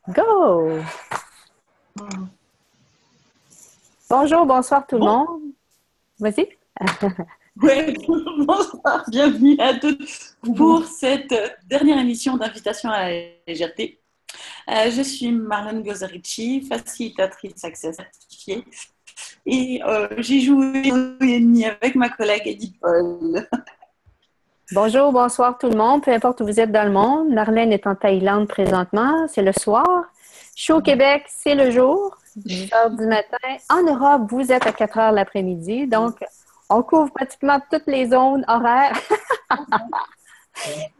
Go! Bonjour, bonsoir tout le Bon, monde. Vas-y. ouais, bonsoir, bienvenue à toutes pour cette dernière émission d'invitation à la légèreté. Je suis Marlène Gozarici, facilitatrice Access certifiée, et j'ai joué au demi avec ma collègue Edith Paul. Bonjour, bonsoir tout le monde, peu importe où vous êtes dans le monde. Marlène est en Thaïlande présentement, c'est le soir. Je suis au Québec, c'est le jour, 10 heures du matin. En Europe, vous êtes à 4 heures l'après-midi, donc on couvre pratiquement toutes les zones horaires.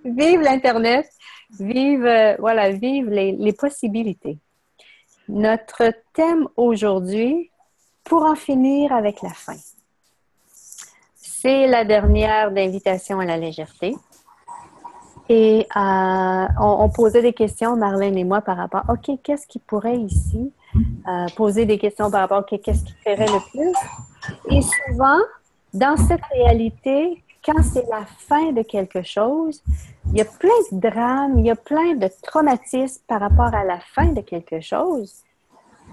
Vive l'Internet, vive les possibilités. Notre thème aujourd'hui, pour en finir avec la faim. C'est la dernière d'invitation à la légèreté. Et on posait des questions, Marlène et moi, par rapport, OK, qu'est-ce qui pourrait ici poser des questions par rapport, OK, qu'est-ce qui ferait le plus? Et souvent, dans cette réalité, quand c'est la fin de quelque chose, il y a plein de drames, il y a plein de traumatismes par rapport à la fin de quelque chose.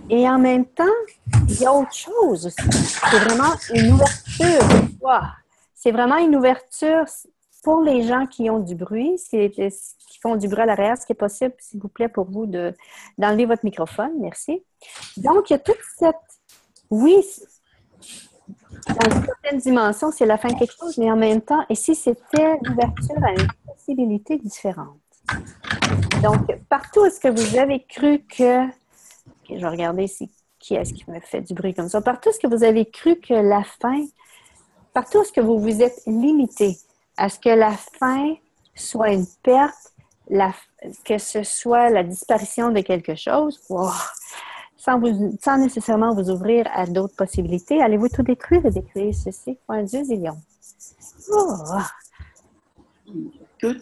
Et en même temps, il y a autre chose aussi. C'est vraiment une ouverture. Wow. C'est vraiment une ouverture pour les gens qui ont du bruit, qui font du bruit à l'arrière. Ce qui est possible, s'il vous plaît, pour vous d'enlever votre microphone. Merci. Donc, il y a toute cette... Oui, dans une certaine dimension, c'est la fin de quelque chose, mais en même temps, et si c'était l'ouverture à une possibilité différente? Donc, partout est-ce que vous avez cru que... Ok, je vais regarder ici qui est-ce qui me fait du bruit comme ça. Partout est-ce que vous avez cru que la fin... Partout est-ce que vous vous êtes limité à ce que la fin soit une perte, que ce soit la disparition de quelque chose, wow, sans nécessairement vous ouvrir à d'autres possibilités, allez-vous tout détruire et détruire ceci pour un Dieu zillion. Oh. Good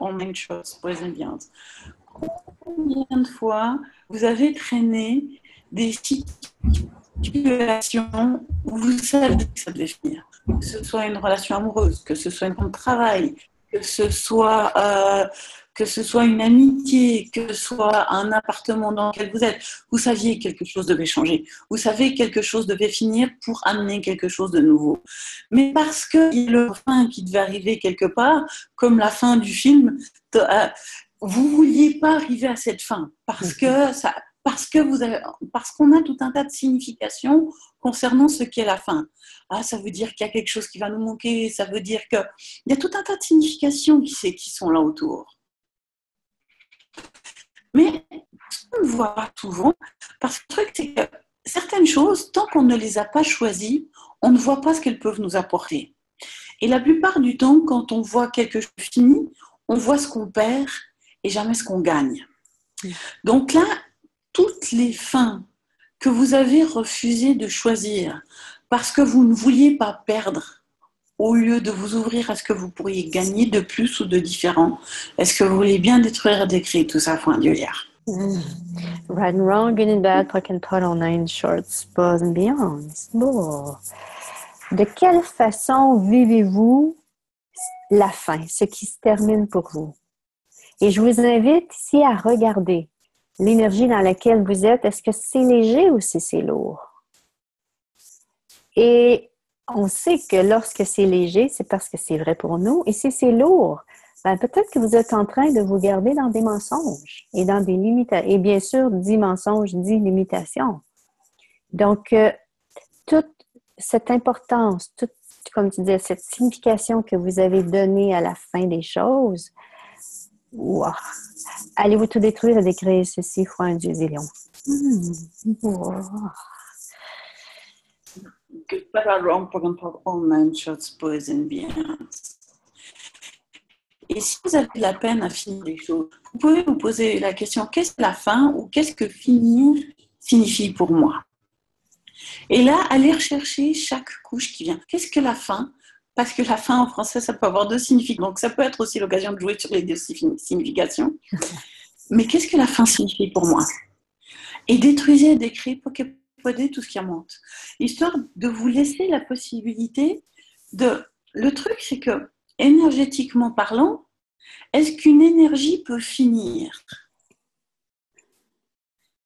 online shows, boys and girls. Combien de fois vous avez traîné des situations où vous savez que ça devait finir, que ce soit une relation amoureuse, que ce soit une de travail, que ce soit une amitié, que ce soit un appartement dans lequel vous êtes, vous saviez que quelque chose devait changer, vous savez que quelque chose devait finir pour amener quelque chose de nouveau. Mais parce qu'il y a le fin qui devait arriver quelque part, comme la fin du film, vous ne vouliez pas arriver à cette fin parce qu'on a tout un tas de significations concernant ce qu'est la fin. Ah, ça veut dire qu'il y a quelque chose qui va nous manquer, ça veut dire qu'il y a tout un tas de significations qui sont là autour. Mais on ne voit pas souvent, parce que le truc, c'est que certaines choses, tant qu'on ne les a pas choisies, on ne voit pas ce qu'elles peuvent nous apporter. Et la plupart du temps, quand on voit quelque chose fini, on voit ce qu'on perd et jamais ce qu'on gagne. Donc là, toutes les fins que vous avez refusé de choisir parce que vous ne vouliez pas perdre, au lieu de vous ouvrir à ce que vous pourriez gagner de plus ou de différent, est-ce que vous voulez bien détruire et décrire tout ça, point Dieu hier? Right and wrong, good and bad, puck and puddle, nine shorts, boys and beyonds. Oh. De quelle façon vivez-vous la fin, ce qui se termine pour vous? Et je vous invite ici à regarder l'énergie dans laquelle vous êtes. Est-ce que c'est léger ou si c'est lourd? Et on sait que lorsque c'est léger, c'est parce que c'est vrai pour nous. Et si c'est lourd, ben peut-être que vous êtes en train de vous garder dans des mensonges et dans des limitations. Et bien sûr, dit mensonges, dit limitations. Donc, toute cette importance, toute, comme tu disais, cette signification que vous avez donnée à la fin des choses, wow. Allez-vous tout détruire et décrire ceci fois un Dieu zillion. Wow. Goodbye, wrong, all nine shots, boys and beyonds. Et si vous avez de la peine à finir les choses, vous pouvez vous poser la question, qu'est-ce que la fin ou qu'est-ce que finir signifie pour moi? Et là, aller rechercher chaque couche qui vient. Qu'est-ce que la fin? Parce que la fin en français, ça peut avoir deux significations. Donc ça peut être aussi l'occasion de jouer sur les deux significations. Mais qu'est-ce que la fin signifie pour moi? Et détruisez et décrivez pour qu'elle tout ce qui remonte. Histoire de vous laisser la possibilité de... Le truc, c'est que, énergétiquement parlant, est-ce qu'une énergie peut finir?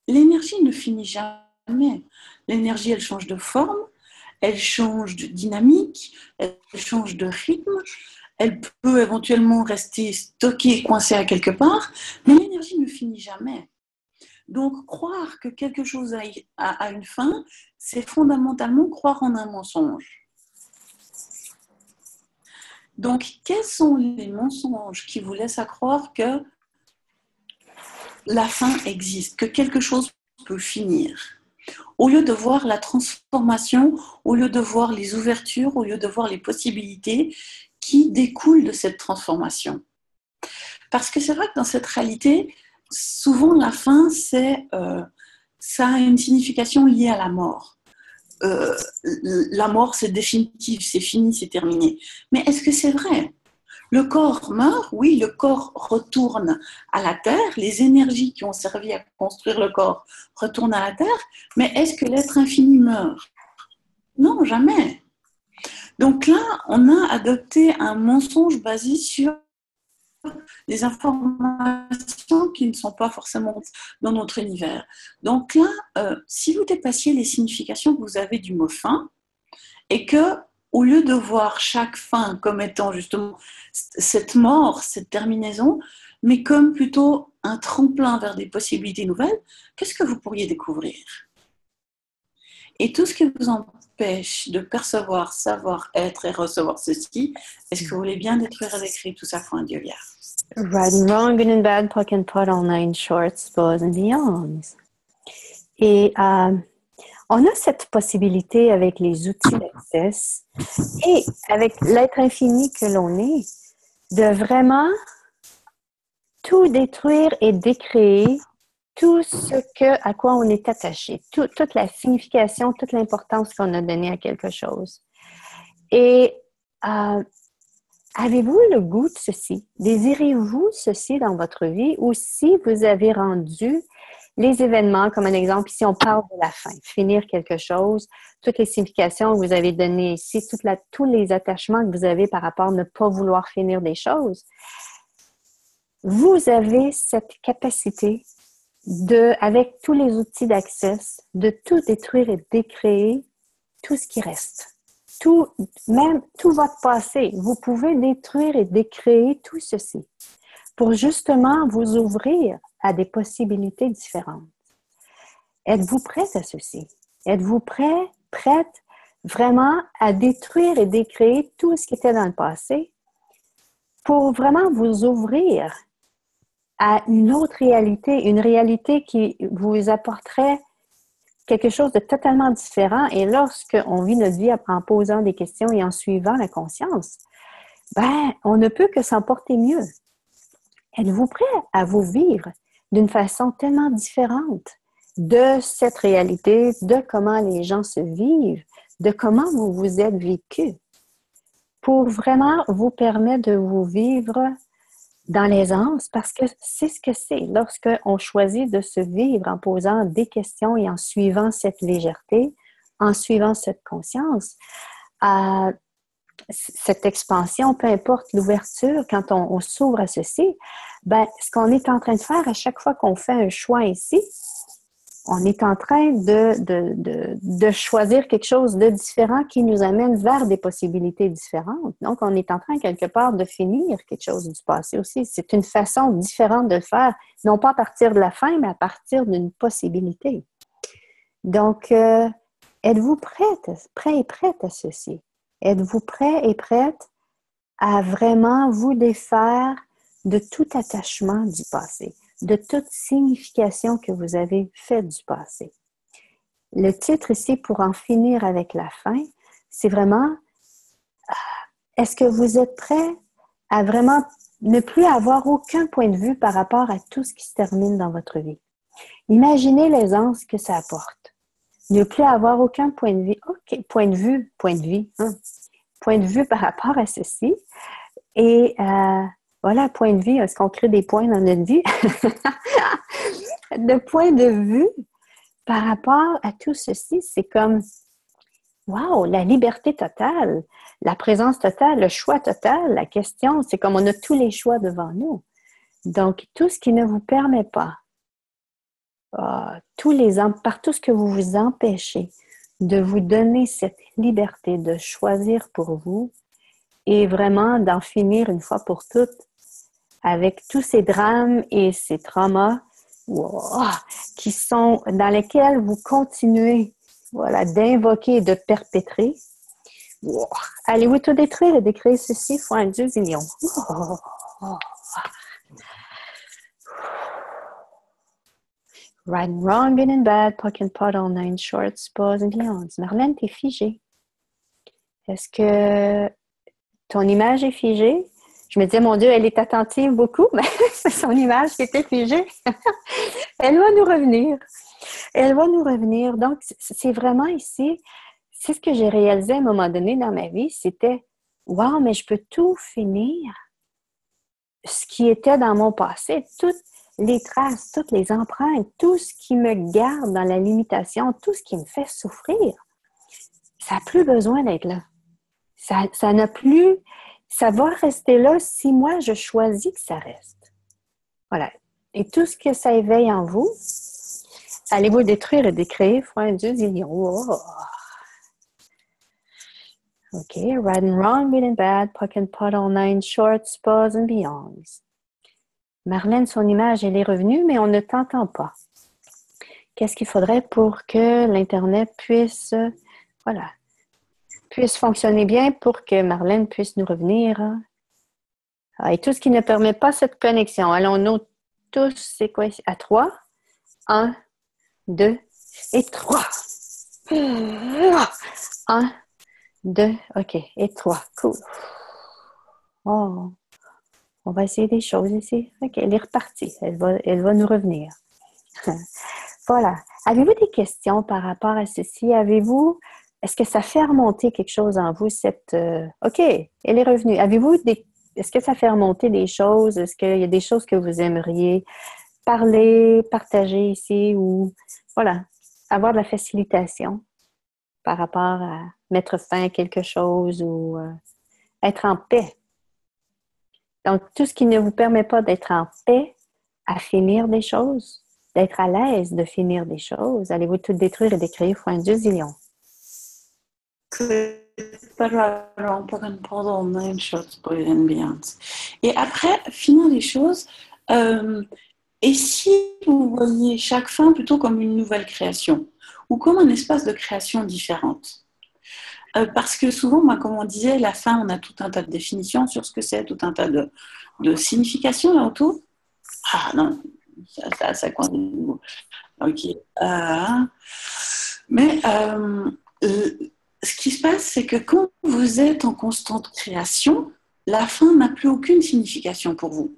l'énergie ne finit jamais. L'énergie, elle change de forme, elle change de dynamique, elle change de rythme, elle peut éventuellement rester stockée, coincée à quelque part, mais l'énergie ne finit jamais. Donc, croire que quelque chose a une fin, c'est fondamentalement croire en un mensonge. Donc, quels sont les mensonges qui vous laissent à croire que la fin existe, que quelque chose peut finir? Au lieu de voir la transformation, au lieu de voir les ouvertures, au lieu de voir les possibilités qui découlent de cette transformation. Parce que c'est vrai que dans cette réalité, souvent la fin, ça a une signification liée à la mort. La mort, c'est définitif, c'est fini, c'est terminé. Mais est-ce que c'est vrai? Le corps meurt, oui, le corps retourne à la terre, les énergies qui ont servi à construire le corps retournent à la terre, mais est-ce que l'être infini meurt? Non, jamais. Donc là, on a adopté un mensonge basé sur des informations qui ne sont pas forcément dans notre univers. Donc là, si vous dépassiez les significations que vous avez du mot fin, et que, au lieu de voir chaque fin comme étant justement cette mort, cette terminaison, mais comme plutôt un tremplin vers des possibilités nouvelles, qu'est-ce que vous pourriez découvrir? Et tout ce qui vous empêche de percevoir, savoir, être et recevoir ceci, est-ce que vous voulez bien détruire avec tout ça pour un Dieu liard? Right and wrong, good and bad, puck and putt, all nine shorts, bows and beyonds. Et on a cette possibilité avec les outils d'Access et avec l'être infini que l'on est, de vraiment tout détruire et décréer tout à quoi on est attaché, toute la signification, toute l'importance qu'on a donnée à quelque chose. Et avez-vous le goût de ceci? Désirez-vous ceci dans votre vie? Ou si vous avez rendu les événements, comme un exemple, ici on parle de la fin, finir quelque chose, toutes les significations que vous avez données ici, tous les attachements que vous avez par rapport à ne pas vouloir finir des choses, vous avez cette capacité avec tous les outils d'Access, de tout détruire et décréer tout ce qui reste. Même tout votre passé, vous pouvez détruire et décréer tout ceci pour justement vous ouvrir à des possibilités différentes. Êtes-vous prête à ceci? Êtes-vous prête vraiment à détruire et décréer tout ce qui était dans le passé pour vraiment vous ouvrir à une autre réalité, une réalité qui vous apporterait quelque chose de totalement différent. Et lorsqu'on vit notre vie en posant des questions et en suivant la conscience, on ne peut que s'en porter mieux. Êtes-vous prêt à vous vivre d'une façon tellement différente de cette réalité, de comment les gens se vivent, de comment vous vous êtes vécu, pour vraiment vous permettre de vous vivre dans l'aisance, parce que c'est ce que c'est. Lorsqu'on choisit de se vivre en posant des questions et en suivant cette légèreté, en suivant cette conscience, cette expansion, peu importe l'ouverture, quand on s'ouvre à ceci, ce qu'on est en train de faire à chaque fois qu'on fait un choix ici, on est en train de choisir quelque chose de différent qui nous amène vers des possibilités différentes. Donc, on est en train, quelque part, de finir quelque chose du passé aussi. C'est une façon différente de le faire, non pas à partir de la fin, mais à partir d'une possibilité. Donc, êtes-vous prêt et prête à ceci? Êtes-vous prêt et prête à vraiment vous défaire de tout attachement du passé, de toute signification que vous avez faite du passé? Le titre ici, pour en finir avec la fin, c'est vraiment, est-ce que vous êtes prêt à vraiment ne plus avoir aucun point de vue par rapport à tout ce qui se termine dans votre vie? Imaginez l'aisance que ça apporte. Ne plus avoir aucun point de vue, point de vue par rapport à ceci. Et voilà, point de vue, est-ce qu'on crée des points dans notre vie? De point de vue par rapport à tout ceci, c'est comme, wow, la liberté totale, la présence totale, le choix total, la question, c'est comme on a tous les choix devant nous. Donc, tout ce qui ne vous permet pas par tout ce que vous vous empêchez de vous donner cette liberté de choisir pour vous et vraiment d'en finir une fois pour toutes avec tous ces drames et ces traumas qui sont dans lesquels vous continuez d'invoquer et de perpétrer. Allez-vous tout détruire et décréer ceci fois un Dieu zillion. Right and wrong, good and bad, puck and pot, all nine shorts, pause and beyond. Marlène, t'es figée. Est-ce que ton image est figée? Je me disais, mon Dieu, elle est attentive beaucoup, mais c'est son image qui était figée. Elle va nous revenir. Elle va nous revenir. Donc, c'est vraiment ici, c'est ce que j'ai réalisé à un moment donné dans ma vie, c'était, wow, mais je peux tout finir. Ce qui était dans mon passé, toutes les traces, toutes les empreintes, tout ce qui me garde dans la limitation, tout ce qui me fait souffrir, ça n'a plus besoin d'être là. Ça n'a plus... Ça va rester là si moi, je choisis que ça reste. Voilà. Et tout ce que ça éveille en vous, allez-vous le détruire et décréer, foi un Dieu zillion. Oh. OK. Right and wrong, good and bad, puck and pot, all nine shorts, pause and beyonds. Marlène, son image, elle est revenue, mais on ne t'entend pas. Qu'est-ce qu'il faudrait pour que l'Internet puisse fonctionner bien pour que Marlène puisse nous revenir? Et tout ce qui ne permet pas cette connexion. Allons-nous tous, c'est quoi? À 3. 1, 2 et 3. 1, 2, OK. Et 3. Cool. Oh. On va essayer des choses ici. OK, elle est repartie. Elle va nous revenir. Voilà. Avez-vous des questions par rapport à ceci? Est-ce que ça fait remonter quelque chose en vous, OK, elle est revenue. Est-ce que ça fait remonter des choses? Est-ce qu'il y a des choses que vous aimeriez parler, partager ici ou, avoir de la facilitation par rapport à mettre fin à quelque chose ou être en paix? Donc, tout ce qui ne vous permet pas d'être en paix à finir des choses, d'être à l'aise de finir des choses, allez-vous tout détruire et décréer fois un Dieu zillion. Et après, finir les choses, et si vous voyez chaque fin plutôt comme une nouvelle création ou comme un espace de création différente? Parce que souvent, comme on disait, la fin, on a tout un tas de définitions sur ce que c'est, tout un tas de significations là autour. Ah non, ça continue. Ok. Mais ce qui se passe, c'est que quand vous êtes en constante création, la fin n'a plus aucune signification pour vous.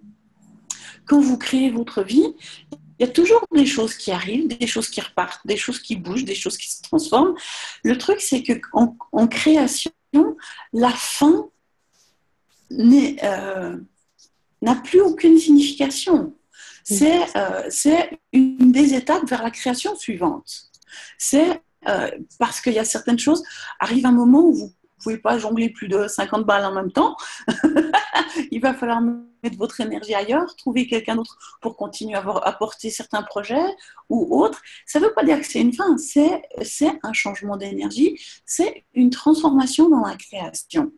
Quand vous créez votre vie, il y a toujours des choses qui arrivent, des choses qui repartent, des choses qui bougent, des choses qui se transforment. Le truc, c'est qu'en création, la fin n'a plus aucune signification. C'est une des étapes vers la création suivante. C'est parce qu'il y a certaines choses, arrive un moment où vous ne pouvez pas jongler plus de 50 balles en même temps. Il va falloir mettre votre énergie ailleurs, trouver quelqu'un d'autre pour continuer à porter certains projets ou autres. Ça ne veut pas dire que c'est une fin, c'est un changement d'énergie, c'est une transformation dans la création.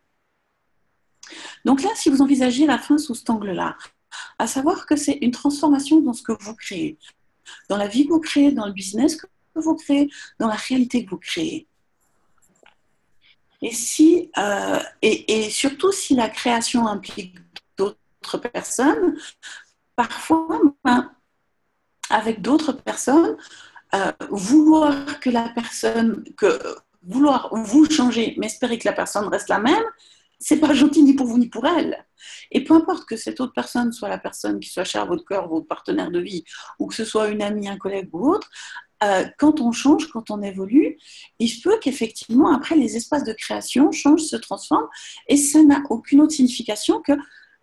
Donc là, si vous envisagez la fin sous cet angle-là, à savoir que c'est une transformation dans ce que vous créez, dans la vie que vous créez, dans le business que vous créez, dans la réalité que vous créez. Et surtout si la création implique d'autres personnes, parfois, avec d'autres personnes, vouloir vous changer, mais espérer que la personne reste la même, c'est pas gentil ni pour vous ni pour elle. Et peu importe que cette autre personne soit la personne qui soit chère à votre cœur, votre partenaire de vie, ou que ce soit une amie, un collègue ou autre, quand on change, quand on évolue, il se peut qu'effectivement, après, les espaces de création changent, se transforment, et ça n'a aucune autre signification que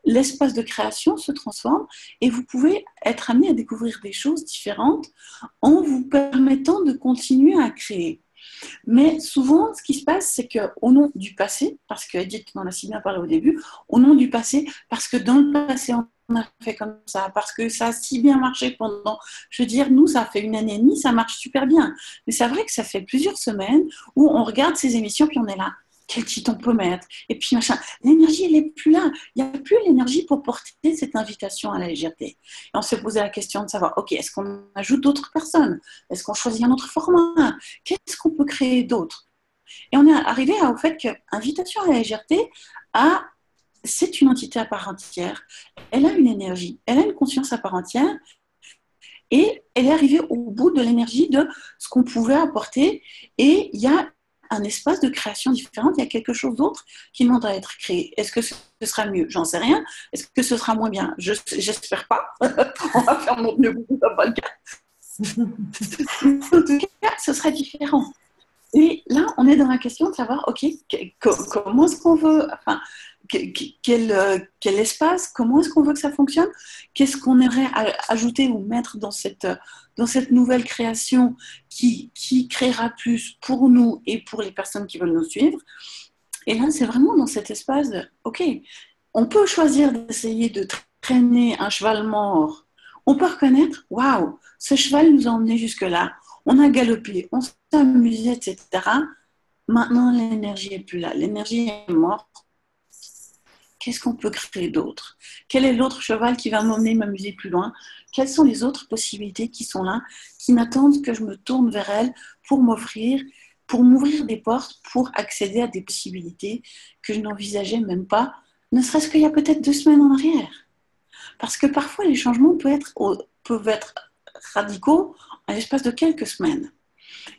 l'espace de création se transforme, et vous pouvez être amené à découvrir des choses différentes en vous permettant de continuer à créer. Mais souvent, ce qui se passe, c'est qu'au nom du passé, parce que Edith m'en a si bien parlé au début, au nom du passé, parce que dans le passé, on a fait comme ça, parce que ça a si bien marché pendant, je veux dire, nous, ça fait 1 année et demie, ça marche super bien. Mais c'est vrai que ça fait plusieurs semaines où on regarde ces émissions, puis on est là. Quel titre on peut mettre? Et puis machin. L'énergie, elle n'est plus là. Il n'y a plus l'énergie pour porter cette invitation à la légèreté. Et on s'est posé la question de savoir, ok, est-ce qu'on ajoute d'autres personnes? Est-ce qu'on choisit un autre format? Qu'est-ce qu'on peut créer d'autre? Et on est arrivé au fait que invitation à la légèreté c'est une entité à part entière. Elle a une énergie, elle a une conscience à part entière. Et elle est arrivée au bout de l'énergie de ce qu'on pouvait apporter. Et il y a un espace de création différente, il y a quelque chose d'autre qui demande à être créé. Est-ce que ce sera mieux? J'en sais rien. Est-ce que ce sera moins bien? J'espère pas. On va faire notre mieux, ce n'est pas le cas. En tout cas, ce sera différent. Et là, on est dans la question de savoir, ok, comment est-ce qu'on veut, enfin, quel espace, comment est-ce qu'on veut que ça fonctionne, qu'est-ce qu'on aimerait ajouter ou mettre dans cette nouvelle création qui créera plus pour nous et pour les personnes qui veulent nous suivre. Et là, c'est vraiment dans cet espace de, ok, on peut choisir d'essayer de traîner un cheval mort. On peut reconnaître, waouh, ce cheval nous a emmenés jusque-là. On a galopé, on s'est amusé, etc. Maintenant, l'énergie n'est plus là. L'énergie est morte. Qu'est-ce qu'on peut créer d'autre? Quel est l'autre cheval qui va m'amuser plus loin? Quelles sont les autres possibilités qui sont là, qui n'attendent que je me tourne vers elles pour m'ouvrir des portes, pour accéder à des possibilités que je n'envisageais même pas, ne serait-ce qu'il y a peut-être 2 semaines en arrière. Parce que parfois, les changements peuvent être radicaux en l'espace de quelques semaines.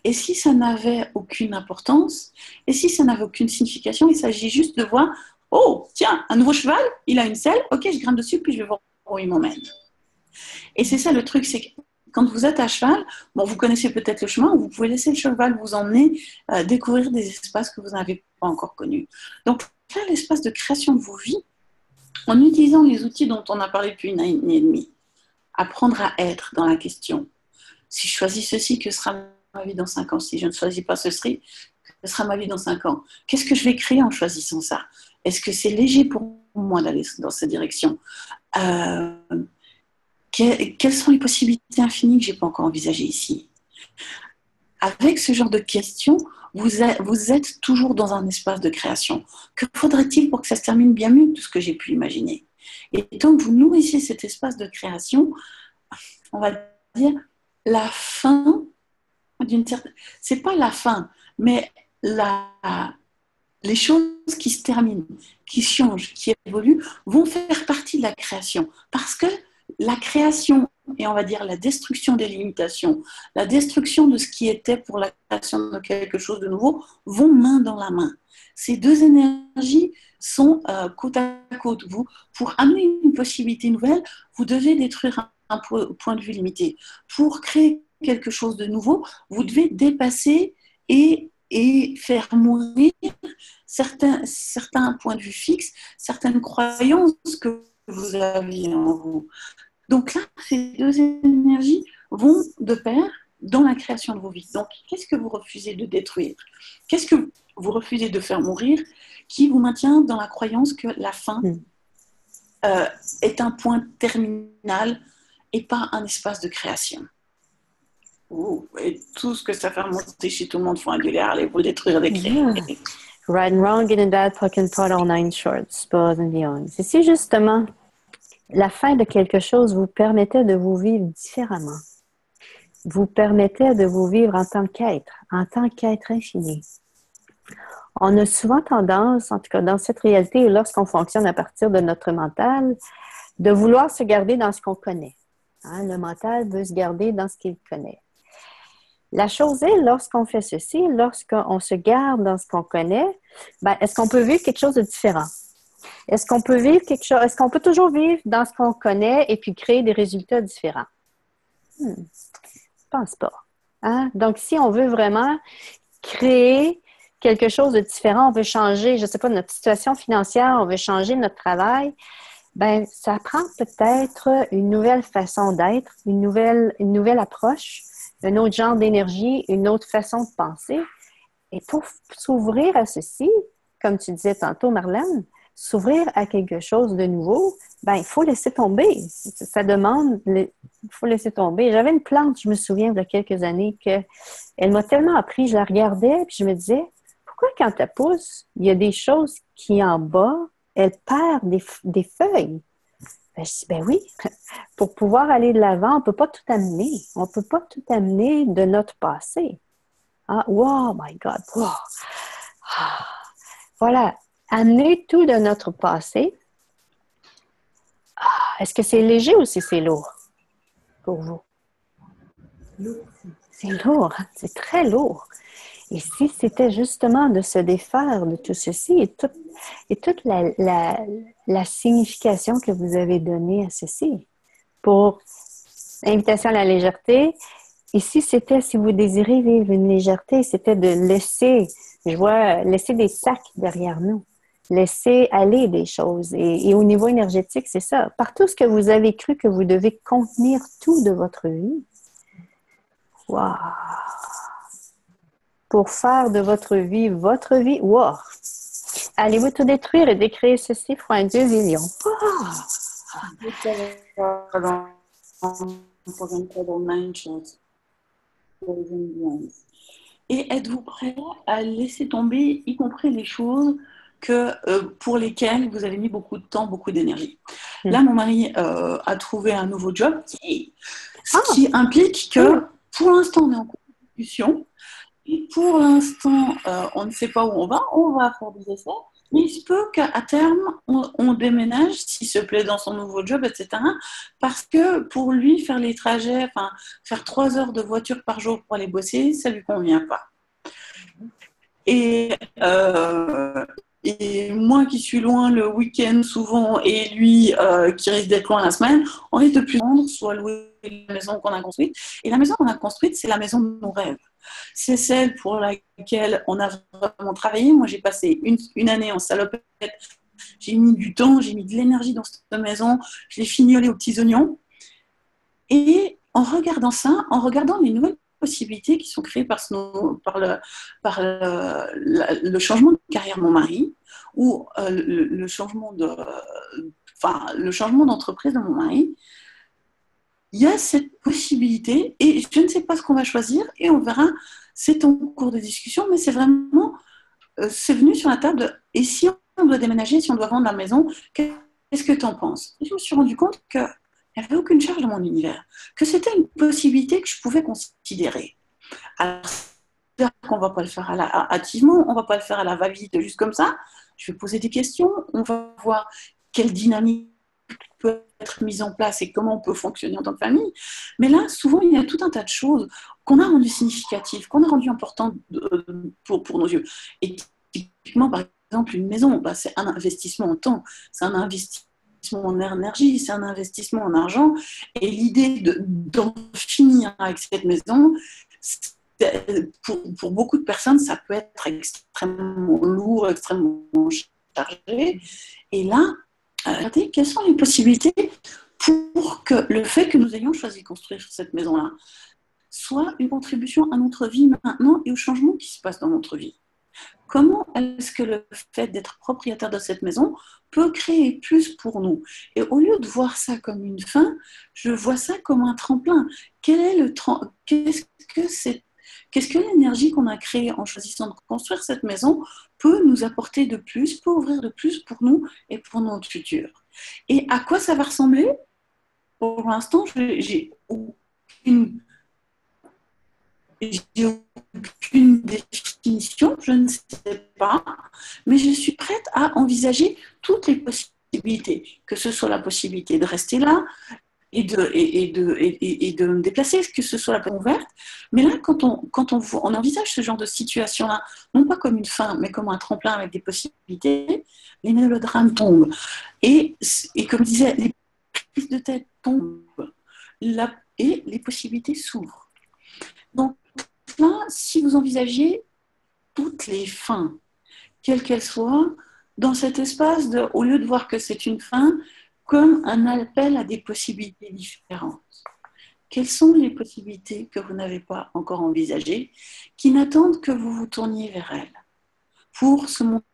Et si ça n'avait aucune importance, et si ça n'avait aucune signification, il s'agit juste de voir, oh, tiens, un nouveau cheval, il a une selle, ok, je grimpe dessus, puis je vais voir où il m'emmène. Et c'est ça le truc, c'est que quand vous êtes à cheval, bon, vous connaissez peut-être le chemin, vous pouvez laisser le cheval vous emmener découvrir des espaces que vous n'avez pas encore connus. Donc, faire l'espace de création de vos vies, en utilisant les outils dont on a parlé depuis 1 année et demie, apprendre à être dans la question. Si je choisis ceci, que sera ma vie dans 5 ans? Si je ne choisis pas ceci, que sera ma vie dans 5 ans? Qu'est-ce que je vais créer en choisissant ça? Est-ce que c'est léger pour moi d'aller dans cette direction? Quelles sont les possibilités infinies que je n'ai pas encore envisagées ici? Avec ce genre de questions, vous êtes toujours dans un espace de création. Que faudrait-il pour que ça se termine bien mieux que ce que j'ai pu imaginer? Et tant que vous nourrissez cet espace de création, on va dire la fin d'une certaine... C'est pas la fin, mais les choses qui se terminent, qui changent, qui évoluent, vont faire partie de la création. Parce que la création et on va dire la destruction des limitations, la destruction de ce qui était pour la création de quelque chose de nouveau, vont main dans la main. Ces deux énergies sont côte à côte. Pour amener une possibilité nouvelle, vous devez détruire un point de vue limité. Pour créer quelque chose de nouveau, vous devez dépasser et faire mourir certains points de vue fixes, certaines croyances que vous aviez en vous. Donc là, ces deux énergies vont de pair dans la création de vos vies. Donc, qu'est-ce que vous refusez de détruire? Qu'est-ce que vous refusez de faire mourir qui vous maintient dans la croyance que la fin est un point terminal et pas un espace de création? Et tout ce que ça fait remonter chez tout le monde, il faut un gueuler, allez vous le détruire, décrire. Yeah. Right and wrong, good and bad, puck and pot, all 9 shorts, bows and beyond. C'est si justement la fin de quelque chose vous permettait de vous vivre différemment, vous permettait de vous vivre en tant qu'être infini. On a souvent tendance, en tout cas dans cette réalité, lorsqu'on fonctionne à partir de notre mental, de vouloir se garder dans ce qu'on connaît. Hein, le mental veut se garder dans ce qu'il connaît. La chose est, lorsqu'on fait ceci, lorsqu'on se garde dans ce qu'on connaît, est-ce qu'on peut vivre quelque chose de différent? Est-ce qu'on peut vivre quelque chose? Est-ce qu'on peut toujours vivre dans ce qu'on connaît et puis créer des résultats différents? Je pense pas. Hein? Donc, si on veut vraiment créer quelque chose de différent, on veut changer, je ne sais pas, notre situation financière, on veut changer notre travail, ça prend peut-être une nouvelle façon d'être, une nouvelle approche, un autre genre d'énergie, une autre façon de penser Et pour s'ouvrir à ceci, comme tu disais tantôt, Marlène, s'ouvrir à quelque chose de nouveau, ben, il faut laisser tomber. Ça demande, il faut laisser tomber. J'avais une plante, je me souviens, il y a quelques années, que elle m'a tellement appris, je la regardais, puis je me disais, pourquoi quand elle pousse, il y a des choses qui en bas, elle perd des feuilles? Ben, je dis, ben oui, pour pouvoir aller de l'avant, on ne peut pas tout amener. On ne peut pas tout amener de notre passé. Ah, wow, my God, wow. Ah, voilà, amener tout de notre passé. Ah, est-ce que c'est léger ou si c'est lourd pour vous? C'est lourd, hein? C'est très lourd. Et si c'était justement de se défaire de tout ceci et toute la signification que vous avez donnée à ceci, pour invitation à la légèreté, ici c'était, si vous désirez vivre une légèreté, c'était de laisser, je vois, laisser des sacs derrière nous, laisser aller des choses. Et au niveau énergétique, c'est ça. Par tout ce que vous avez cru que vous devez contenir tout de votre vie, wow! Pour faire de votre vie, wow! Allez-vous tout détruire et décréer ceci pour un Dieu vivant? Et êtes-vous prêt à laisser tomber, y compris les choses pour lesquelles vous avez mis beaucoup de temps, beaucoup d'énergie. Là, mon mari a trouvé un nouveau job ce qui implique que pour l'instant, on est en discussion. Et pour l'instant, on ne sait pas où on va faire des essais, mais il se peut qu'à terme, on déménage, s'il se plaît dans son nouveau job, etc. Parce que pour lui, faire les trajets, enfin, faire 3 heures de voiture par jour pour aller bosser, ça ne lui convient pas. Et moi qui suis loin le week-end souvent, et lui qui risque d'être loin la semaine, on risque de plus en plus soit louer la maison qu'on a construite. Et la maison qu'on a construite, c'est la maison de nos rêves. C'est celle pour laquelle on a vraiment travaillé. Moi, j'ai passé une année en salopette. J'ai mis du temps, j'ai mis de l'énergie dans cette maison. Je l'ai fignolée aux petits oignons. Et en regardant ça, en regardant les nouvelles possibilités qui sont créées par le changement de carrière de mon mari ou le changement d'entreprise de mon mari, il y a cette possibilité et je ne sais pas ce qu'on va choisir et on verra, c'est en cours de discussion, mais c'est vraiment, c'est venu sur la table de, et si on doit déménager, si on doit vendre la maison, qu'est-ce que tu en penses? Et je me suis rendu compte qu'il n'y avait aucune charge dans mon univers, que c'était une possibilité que je pouvais considérer. Alors, qu'on ne va pas le faire hâtivement, on ne va pas le faire à la va-vite juste comme ça. Je vais poser des questions, on va voir quelle dynamique peut être mise en place et comment on peut fonctionner en tant que famille. Mais là, souvent, il y a tout un tas de choses qu'on a rendues significatives, qu'on a rendues importantes pour nos yeux. Et typiquement, par exemple, une maison, bah, c'est un investissement en temps, c'est un investissement en énergie, c'est un investissement en argent. Et l'idée d'en finir avec cette maison, pour beaucoup de personnes, ça peut être extrêmement lourd, extrêmement chargé. Et là, regardez, quelles sont les possibilités pour que le fait que nous ayons choisi de construire cette maison-là soit une contribution à notre vie maintenant et au changement qui se passe dans notre vie. Comment est-ce que le fait d'être propriétaire de cette maison peut créer plus pour nous? Et au lieu de voir ça comme une fin, je vois ça comme un tremplin. Qu'est-ce que l'énergie qu'on a créée en choisissant de construire cette maison peut nous apporter de plus, peut ouvrir de plus pour nous et pour notre futur? Et à quoi ça va ressembler? Pour l'instant, j'ai aucune définition, je ne sais pas, mais je suis prête à envisager toutes les possibilités, que ce soit la possibilité de rester là et de me déplacer, que ce soit la porte ouverte. Mais là, quand on envisage ce genre de situation-là, non pas comme une fin, mais comme un tremplin avec des possibilités, les mélodrames tombent. Et comme je disais, les prises de tête tombent et les possibilités s'ouvrent. Donc là, si vous envisagez toutes les fins, quelles qu'elles soient, dans cet espace, au lieu de voir que c'est une fin, comme un appel à des possibilités différentes. quelles sont les possibilités que vous n'avez pas encore envisagées, qui n'attendent que vous vous tourniez vers elles, pour se montrer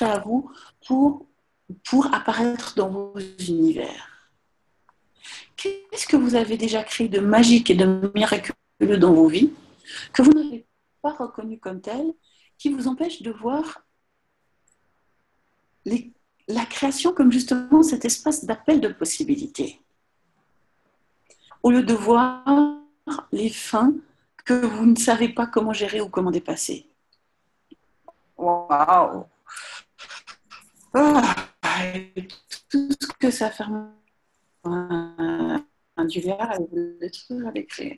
à vous, pour apparaître dans vos univers. Qu'est-ce que vous avez déjà créé de magique et de miraculeux dans vos vies, que vous n'avez pas reconnu comme tel, qui vous empêche de voir la création comme justement cet espace d'appel de possibilités, au lieu de voir les fins que vous ne savez pas comment gérer ou comment dépasser. Waouh! Tout ce que ça fait un duel avec le truc avec créer.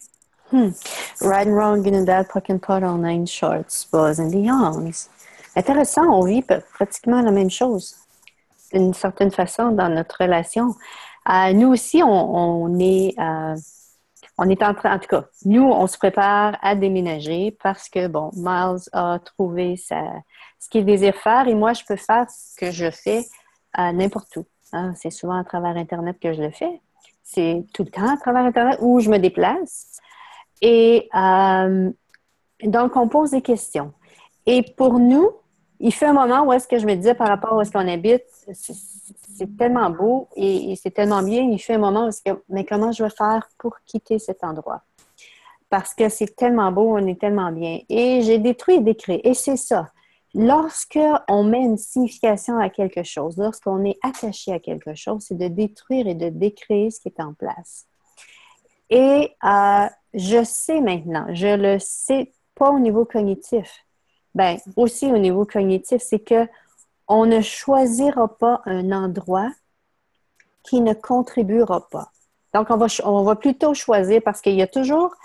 Right and wrong, good and bad, puck and pot, all nine shorts, boys and beyonds. Intéressant, on vit pratiquement la même chose, d'une certaine façon, dans notre relation. Nous aussi, on est en train, en tout cas, nous, on se prépare à déménager parce que, bon, Miles a trouvé ce qu'il désire faire et moi, je peux faire ce que je fais n'importe où. Hein. C'est souvent à travers Internet que je le fais. C'est tout le temps à travers Internet où je me déplace. Et donc, on pose des questions. Et pour nous, il fait un moment où est-ce que je me disais par rapport à où est-ce qu'on habite, c'est tellement beau et c'est tellement bien. Il fait un moment où est-ce que, mais comment je vais faire pour quitter cet endroit? Parce que c'est tellement beau, on est tellement bien. Et j'ai détruit et décréé. Et c'est ça. Lorsqu'on met une signification à quelque chose, lorsqu'on est attaché à quelque chose, c'est de détruire et de décréer ce qui est en place. Et je sais maintenant, je le sais pas au niveau cognitif. Ben, aussi au niveau cognitif, c'est que on ne choisira pas un endroit qui ne contribuera pas. Donc, on va plutôt choisir parce qu'il y a toujours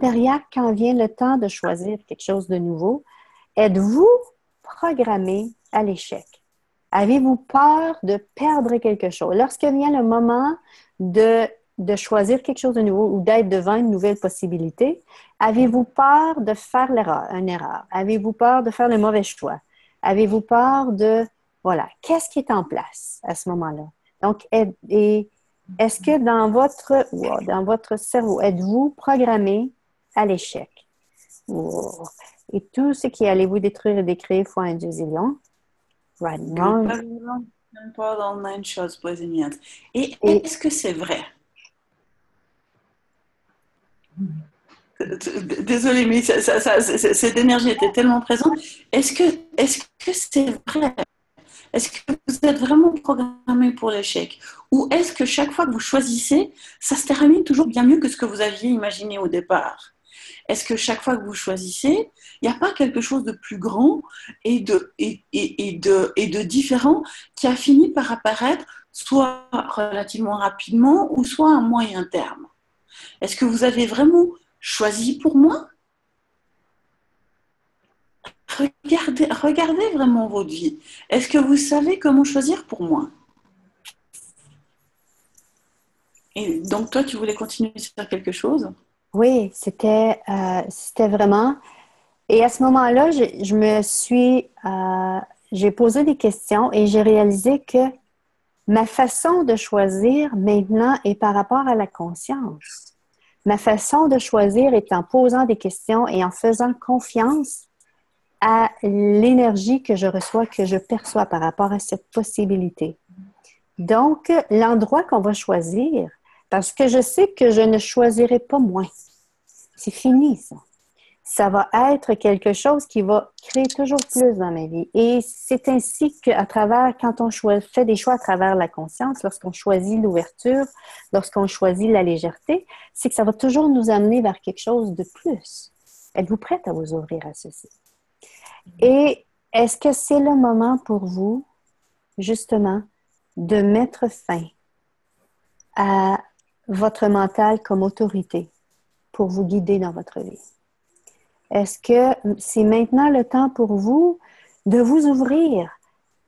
derrière quand vient le temps de choisir quelque chose de nouveau. Êtes-vous programmé à l'échec? Avez-vous peur de perdre quelque chose? Lorsque vient le moment de choisir quelque chose de nouveau ou d'être devant une nouvelle possibilité, avez-vous peur de faire une erreur? Avez-vous peur de faire le mauvais choix? Avez-vous peur de... Voilà. Qu'est-ce qui est en place à ce moment-là? Donc, est-ce que dans votre cerveau, êtes-vous programmé à l'échec? Wow. Et tout ce qui allez vous détruire et décréer fois un zillion. Right and wrong. Pas dans nine shots, boys and beyonds. Et est-ce que c'est vrai? Désolée, mais cette énergie était tellement présente. Est-ce que c'est vrai? Est-ce que vous êtes vraiment programmé pour l'échec? Ou est-ce que chaque fois que vous choisissez, ça se termine toujours bien mieux que ce que vous aviez imaginé au départ? Est-ce que chaque fois que vous choisissez, il n'y a pas quelque chose de plus grand et de différent qui a fini par apparaître soit relativement rapidement ou soit à moyen terme? Est-ce que vous avez vraiment choisi pour moi? Regardez vraiment votre vie. Est-ce que vous savez comment choisir pour moi? Et donc toi, tu voulais continuer sur quelque chose? Oui, c'était vraiment... Et à ce moment-là, j'ai posé des questions et j'ai réalisé que ma façon de choisir maintenant est par rapport à la conscience. Ma façon de choisir est en posant des questions et en faisant confiance à l'énergie que je reçois, que je perçois par rapport à cette possibilité. Donc, l'endroit qu'on va choisir, parce que je sais que je ne choisirai pas moins. C'est fini, ça. Ça va être quelque chose qui va créer toujours plus dans ma vie. Et c'est ainsi qu'à travers, quand on fait des choix à travers la conscience, lorsqu'on choisit l'ouverture, lorsqu'on choisit la légèreté, c'est que ça va toujours nous amener vers quelque chose de plus. Êtes-vous prête à vous ouvrir à ceci? Et est-ce que c'est le moment pour vous, justement, de mettre fin à votre mental comme autorité pour vous guider dans votre vie? Est-ce que c'est maintenant le temps pour vous de vous ouvrir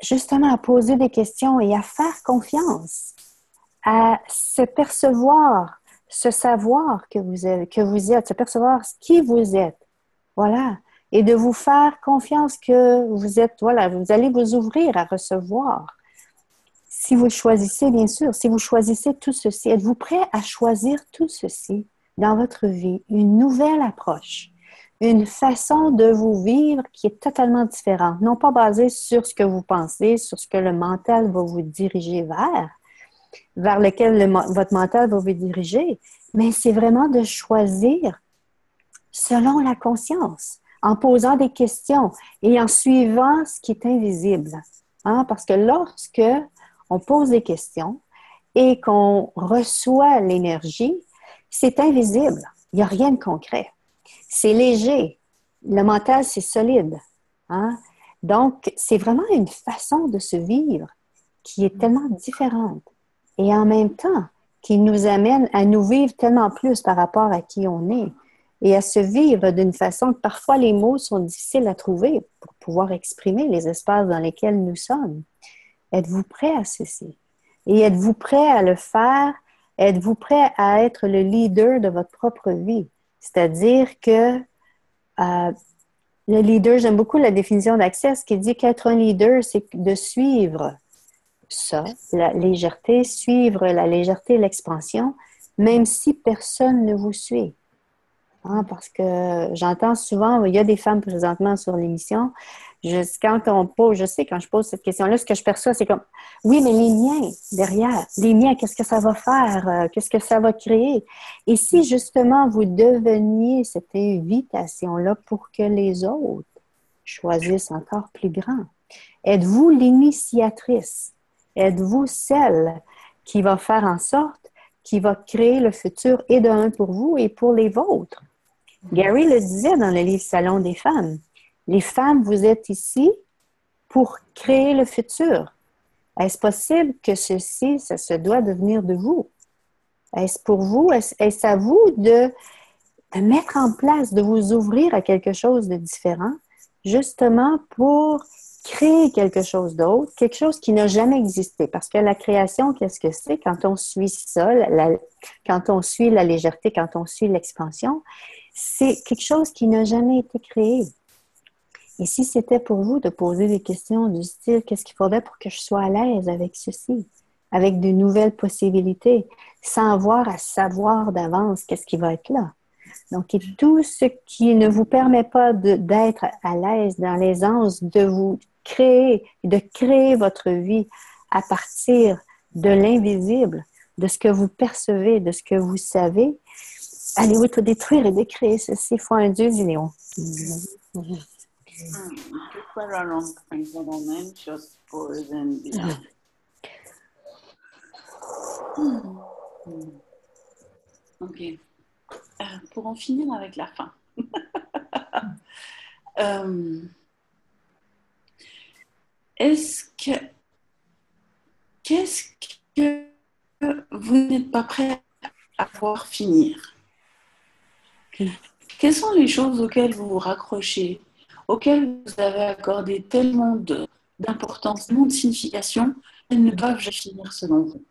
justement à poser des questions et à faire confiance, à se percevoir, se savoir que vous êtes, se percevoir qui vous êtes. Voilà. Et de vous faire confiance que vous êtes, voilà, vous allez vous ouvrir à recevoir Si vous choisissez, bien sûr, si vous choisissez tout ceci, êtes-vous prêt à choisir tout ceci dans votre vie? Une nouvelle approche, une façon de vous vivre qui est totalement différente, non pas basée sur ce que vous pensez, sur ce que le mental va vous diriger vers lequel votre mental va vous diriger, mais c'est vraiment de choisir selon la conscience, en posant des questions et en suivant ce qui est invisible. Hein? Parce que lorsque on pose des questions et qu'on reçoit l'énergie, c'est invisible. Il n'y a rien de concret. C'est léger. Le mental, c'est solide. Hein? Donc, c'est vraiment une façon de se vivre qui est tellement différente. Et en même temps, qui nous amène à nous vivre tellement plus par rapport à qui on est et à se vivre d'une façon que parfois les mots sont difficiles à trouver pour pouvoir exprimer les espaces dans lesquels nous sommes. Êtes-vous prêt à ceci? Et êtes-vous prêt à le faire? Êtes-vous prêt à être le leader de votre propre vie? C'est-à-dire que le leader, j'aime beaucoup la définition d'Access qui dit qu'être un leader, c'est de suivre ça, la légèreté, suivre la légèreté et l'expansion, même si personne ne vous suit. Hein, parce que j'entends souvent, il y a des femmes présentement sur l'émission, quand je pose cette question-là, ce que je perçois, c'est comme, oui, mais les miens derrière, les miens, qu'est-ce que ça va faire? Qu'est-ce que ça va créer? Et si justement vous deveniez cette invitation-là pour que les autres choisissent encore plus grand? Êtes-vous l'initiatrice? Êtes-vous celle qui va faire en sorte, qui va créer le futur et de un pour vous et pour les vôtres? Gary le disait dans le livre Salon des femmes. Les femmes, vous êtes ici pour créer le futur. Est-ce possible que ceci, ça se doit de venir de vous? Est-ce pour vous? Est-ce à vous de mettre en place, de vous ouvrir à quelque chose de différent, justement pour créer quelque chose d'autre, quelque chose qui n'a jamais existé. Parce que la création, qu'est-ce que c'est? Quand on suit ça, quand on suit la légèreté, quand on suit l'expansion, c'est quelque chose qui n'a jamais été créé. Et si c'était pour vous de poser des questions du style, qu'est-ce qu'il faudrait pour que je sois à l'aise avec ceci, avec de nouvelles possibilités, sans avoir à savoir d'avance qu'est-ce qui va être là. Donc, tout ce qui ne vous permet pas d'être à l'aise dans l'aisance de vous créer, de créer votre vie à partir de l'invisible, de ce que vous percevez, de ce que vous savez, allez-vous tout détruire et décréer ceci, foi un Dieu du néon. Ok. Pour en finir avec la fin. Qu'est-ce que vous n'êtes pas prêt à voir finir? Quelles sont les choses auxquelles vous vous raccrochez, auxquelles vous avez accordé tellement d'importance, tellement de signification, elles ne doivent jamais finir selon vous?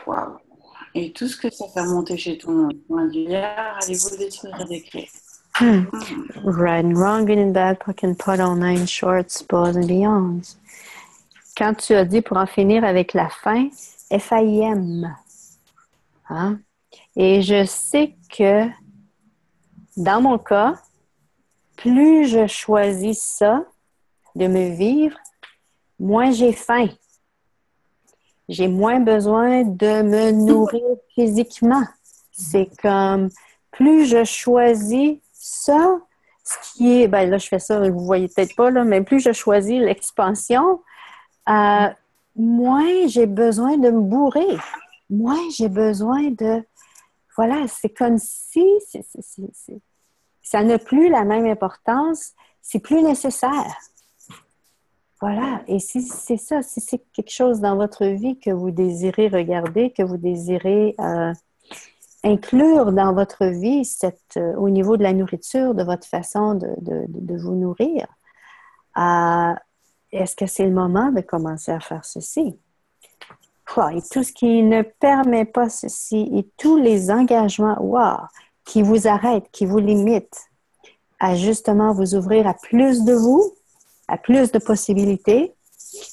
Waouh! Et tout ce que ça fait monter chez tout le monde. Allez-vous le détruire et décréer? Right and wrong, good and bad, puck and put, all nine shorts, balls and beyonds. Quand tu as dit pour en finir avec la fin, F-I-M. Hein? Et je sais que dans mon cas, plus je choisis ça, de me vivre, moins j'ai faim. J'ai moins besoin de me nourrir physiquement. C'est comme, plus je choisis ça, ce qui est, ben là, je fais ça, vous voyez peut-être pas, là, mais plus je choisis l'expansion, moins j'ai besoin de me bourrer. Moins j'ai besoin de... Voilà, c'est comme si ça n'a plus la même importance, c'est plus nécessaire. Voilà, et si c'est ça, si c'est quelque chose dans votre vie que vous désirez regarder, que vous désirez inclure dans votre vie au niveau de la nourriture, de votre façon de vous nourrir, est-ce que c'est le moment de commencer à faire ceci? Et tout ce qui ne permet pas ceci et tous les engagements qui vous arrêtent, qui vous limitent à justement vous ouvrir à plus de vous, à plus de possibilités,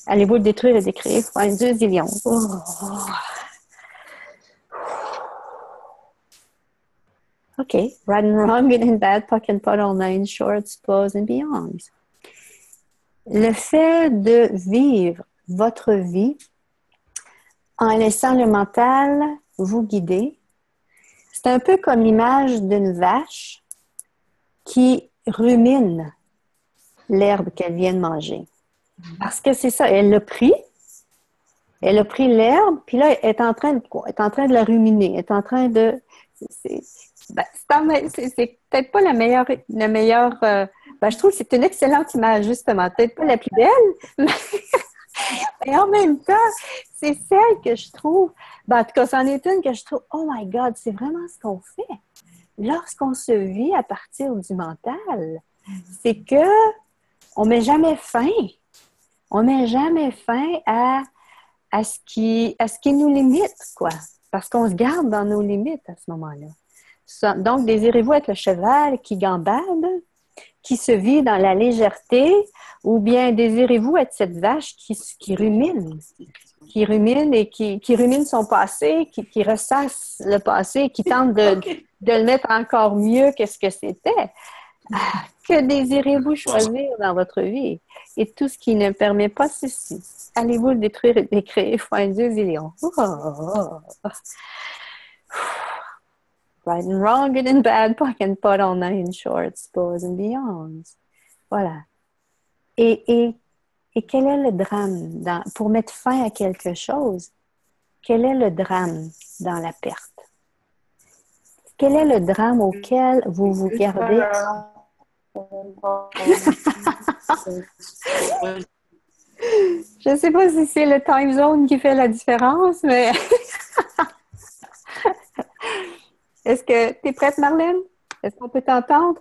Allez-vous le détruire et décréer? Point 2 zillions. Oh. OK. Right and wrong, good and bad, puck and puddle, nine shorts, pros and beyonds. Le fait de vivre votre vie en laissant le mental vous guider, c'est un peu comme l'image d'une vache qui rumine l'herbe qu'elle vient de manger. Parce que c'est ça, elle l'a pris l'herbe, puis là, elle est en train de quoi? Elle est en train de la ruminer, elle est en train de... C'est peut-être pas la meilleure je trouve que c'est une excellente image, justement. Peut-être pas la plus belle, mais en même temps, c'est celle que je trouve, en tout cas, c'en est une que je trouve, oh my God, c'est vraiment ce qu'on fait. Lorsqu'on se vit à partir du mental, c'est que on met jamais fin. On met jamais fin à ce qui nous limite, quoi. Parce qu'on se garde dans nos limites à ce moment-là. Donc, désirez-vous être le cheval qui gambade, qui se vit dans la légèreté, ou bien désirez-vous être cette vache qui rumine et qui rumine son passé, qui ressasse le passé, qui tente de le mettre encore mieux que ce que c'était? Que désirez-vous choisir dans votre vie? Et tout ce qui ne permet pas ceci, allez-vous le détruire et décréer? Point 2 zillions. Right and wrong, good and bad, puck and puddle, nine shorts, pros and beyonds. Voilà. Et quel est le drame pour mettre fin à quelque chose? Quel est le drame dans la perte? Quel est le drame auquel vous vous gardez? Je ne sais pas si c'est le time zone qui fait la différence, mais... Est-ce que tu es prête, Marlène? Est-ce qu'on peut t'entendre?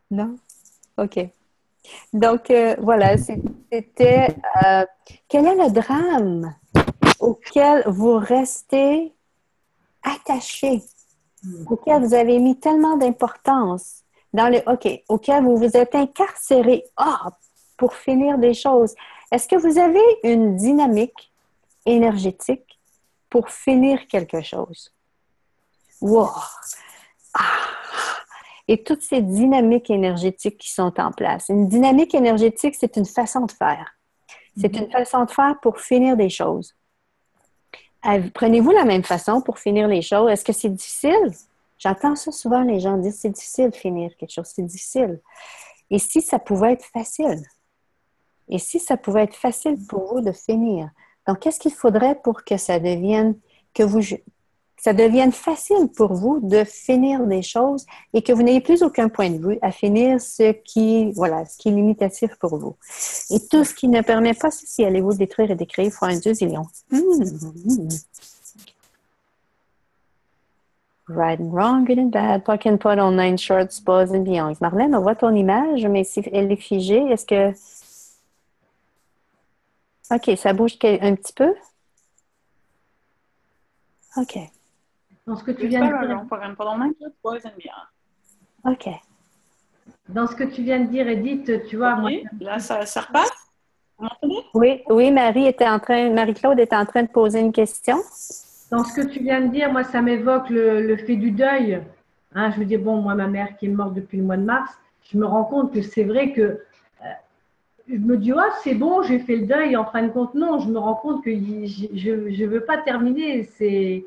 Non? OK. Donc, voilà, c'était... quel est le drame auquel vous restez attaché, auquel vous avez mis tellement d'importance, auquel vous vous êtes incarcéré pour finir des choses? Est-ce que vous avez une dynamique énergétique pour finir quelque chose? Wow! Et toutes ces dynamiques énergétiques qui sont en place. Une dynamique énergétique, c'est une façon de faire. C'est une façon de faire pour finir des choses. Prenez-vous la même façon pour finir les choses? Est-ce que c'est difficile? J'entends ça souvent, les gens disent c'est difficile de finir quelque chose, c'est difficile. Et si ça pouvait être facile? Et si ça pouvait être facile pour vous de finir? Donc, qu'est-ce qu'il faudrait pour que ça devienne facile pour vous de finir des choses et que vous n'ayez plus aucun point de vue à finir ce qui est limitatif pour vous. Et tout ce qui ne permet pas ceci, allez-vous détruire et décréer fois 2 zillions. Right and wrong, good and bad, puck and puddle, nine shorts, pros and beyonds. Marlène, on voit ton image, mais si elle est figée, est-ce que... OK, ça bouge un petit peu? OK. Dans ce que tu viens de dire... OK. Dans ce que tu viens de dire, Edith, tu vois... Oui, moi, là, ça repasse? Vous m'entendez? Oui, Marie-Claude était en train de poser une question. Dans ce que tu viens de dire, moi, ça m'évoque le fait du deuil. Hein, je veux dire, bon, moi, ma mère qui est morte depuis le mois de mars, je me rends compte que c'est vrai que je me dis, c'est bon, j'ai fait le deuil. En fin de compte, non, je me rends compte que je ne veux pas terminer. C'est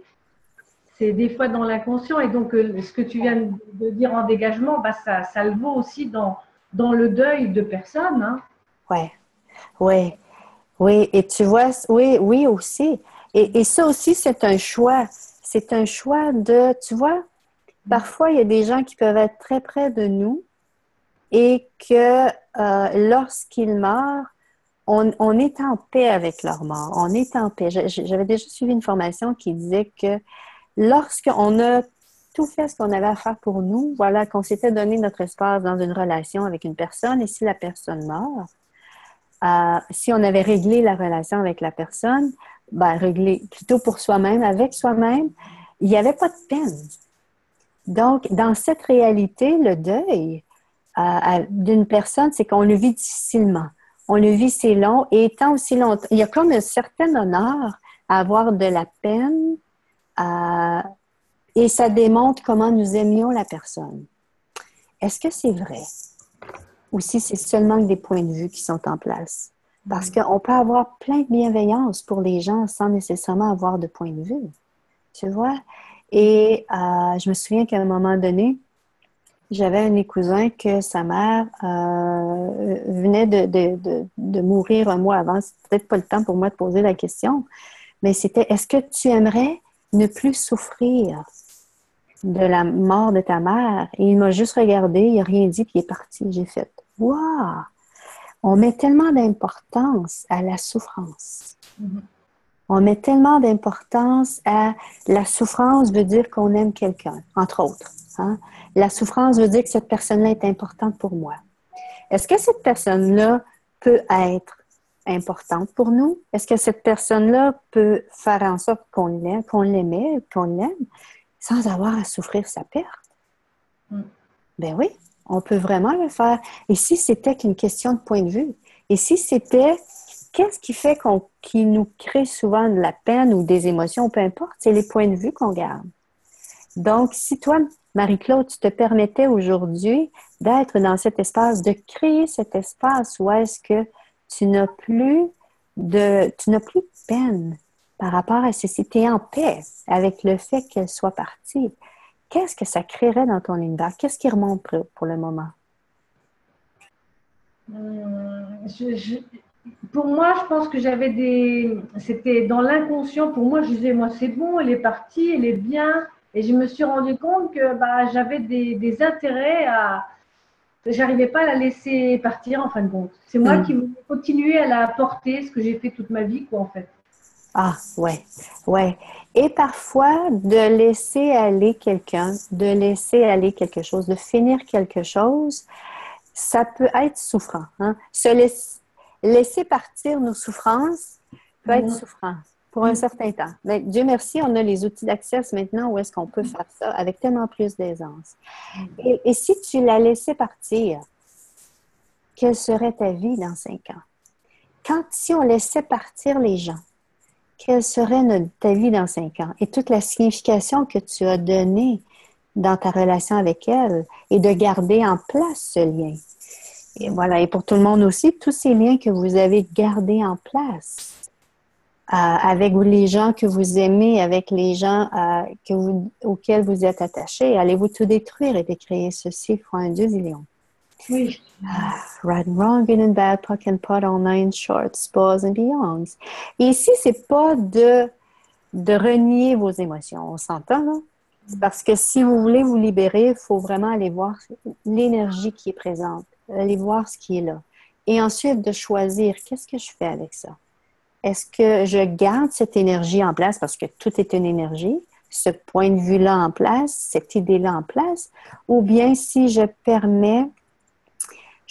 des fois dans l'inconscient. Et donc, ce que tu viens de dire en dégagement, ça le vaut aussi dans le deuil de personnes. Hein. Oui. Et tu vois, oui aussi. Et ça aussi, c'est un choix. C'est un choix de, tu vois, parfois, il y a des gens qui peuvent être très près de nous et que lorsqu'ils meurent, on est en paix avec leur mort. On est en paix. J'avais déjà suivi une formation qui disait que lorsqu'on a tout fait ce qu'on avait à faire pour nous, voilà, qu'on s'était donné notre espace dans une relation avec une personne, et si la personne meurt, si on avait réglé la relation avec la personne, réglé plutôt pour soi-même, avec soi-même, il n'y avait pas de peine. Donc, dans cette réalité, le deuil, d'une personne, c'est qu'on le vit difficilement. On le vit, c'est long, et étant aussi longtemps, il y a comme un certain honneur à avoir de la peine, et ça démontre comment nous aimions la personne. Est-ce que c'est vrai? Ou si c'est seulement des points de vue qui sont en place? Parce qu'on peut avoir plein de bienveillance pour les gens sans nécessairement avoir de point de vue. Tu vois? Et je me souviens qu'à un moment donné, j'avais un de mes cousins que sa mère venait de mourir un mois avant. C'était peut-être pas le temps pour moi de poser la question, mais c'était, est-ce que tu aimerais ne plus souffrir de la mort de ta mère? Et il m'a juste regardé, il n'a rien dit, puis il est parti. J'ai fait, waouh! On met tellement d'importance à la souffrance. On met tellement d'importance à la souffrance veut dire qu'on aime quelqu'un, entre autres. Hein? La souffrance veut dire que cette personne-là est importante pour moi. Est-ce que cette personne-là peut être importante pour nous? Est-ce que cette personne-là peut faire en sorte qu'on l'aime, qu'on l'aimait, qu'on l'aime, sans avoir à souffrir sa perte? Ben oui, on peut vraiment le faire. Et si c'était qu'une question de point de vue? Et si c'était, qu'est-ce qui fait qui nous crée souvent de la peine ou des émotions, peu importe, c'est les points de vue qu'on garde. Donc, si toi, Marie-Claude, tu te permettais aujourd'hui d'être dans cet espace, de créer cet espace où est-ce que tu n'as plus de peine par rapport à ceci, tu es en paix avec le fait qu'elle soit partie. Qu'est-ce que ça créerait dans ton univers? Qu'est-ce qui remonte pour le moment? Pour moi, je pense que c'était dans l'inconscient. Pour moi, je disais, moi, c'est bon, elle est partie, elle est bien. Et je me suis rendu compte que j'avais des intérêts à. J'arrivais pas à la laisser partir, en fin de compte. C'est moi qui voulais continuer à la porter, ce que j'ai fait toute ma vie, quoi, en fait. Ah, ouais, ouais. Et parfois, de laisser aller quelqu'un, de laisser aller quelque chose, de finir quelque chose, ça peut être souffrant. Hein? Laisser partir nos souffrances peut être souffrant pour un certain temps. Mais Dieu merci, on a les outils d'accès maintenant où est-ce qu'on peut faire ça avec tellement plus d'aisance. Et si tu la laissais partir, quelle serait ta vie dans 5 ans? Si on laissait partir les gens, quelle serait ta vie dans 5 ans? Et toute la signification que tu as donnée dans ta relation avec elle et de garder en place ce lien. Et voilà, et pour tout le monde aussi, tous ces liens que vous avez gardés en place avec les gens que vous aimez, avec les gens auxquels vous êtes attachés, allez-vous tout détruire et décréer ceci fois un Dieu zillion. Oui. Right and wrong, good and bad, puck and pot, all nine shorts, balls and beyonds. Et ici, c'est pas de renier vos émotions, on s'entend, là? Parce que si vous voulez vous libérer, il faut vraiment aller voir l'énergie qui est présente, aller voir ce qui est là. Et ensuite, de choisir, qu'est-ce que je fais avec ça? Est-ce que je garde cette énergie en place, parce que tout est une énergie, ce point de vue-là en place, cette idée-là en place, ou bien si je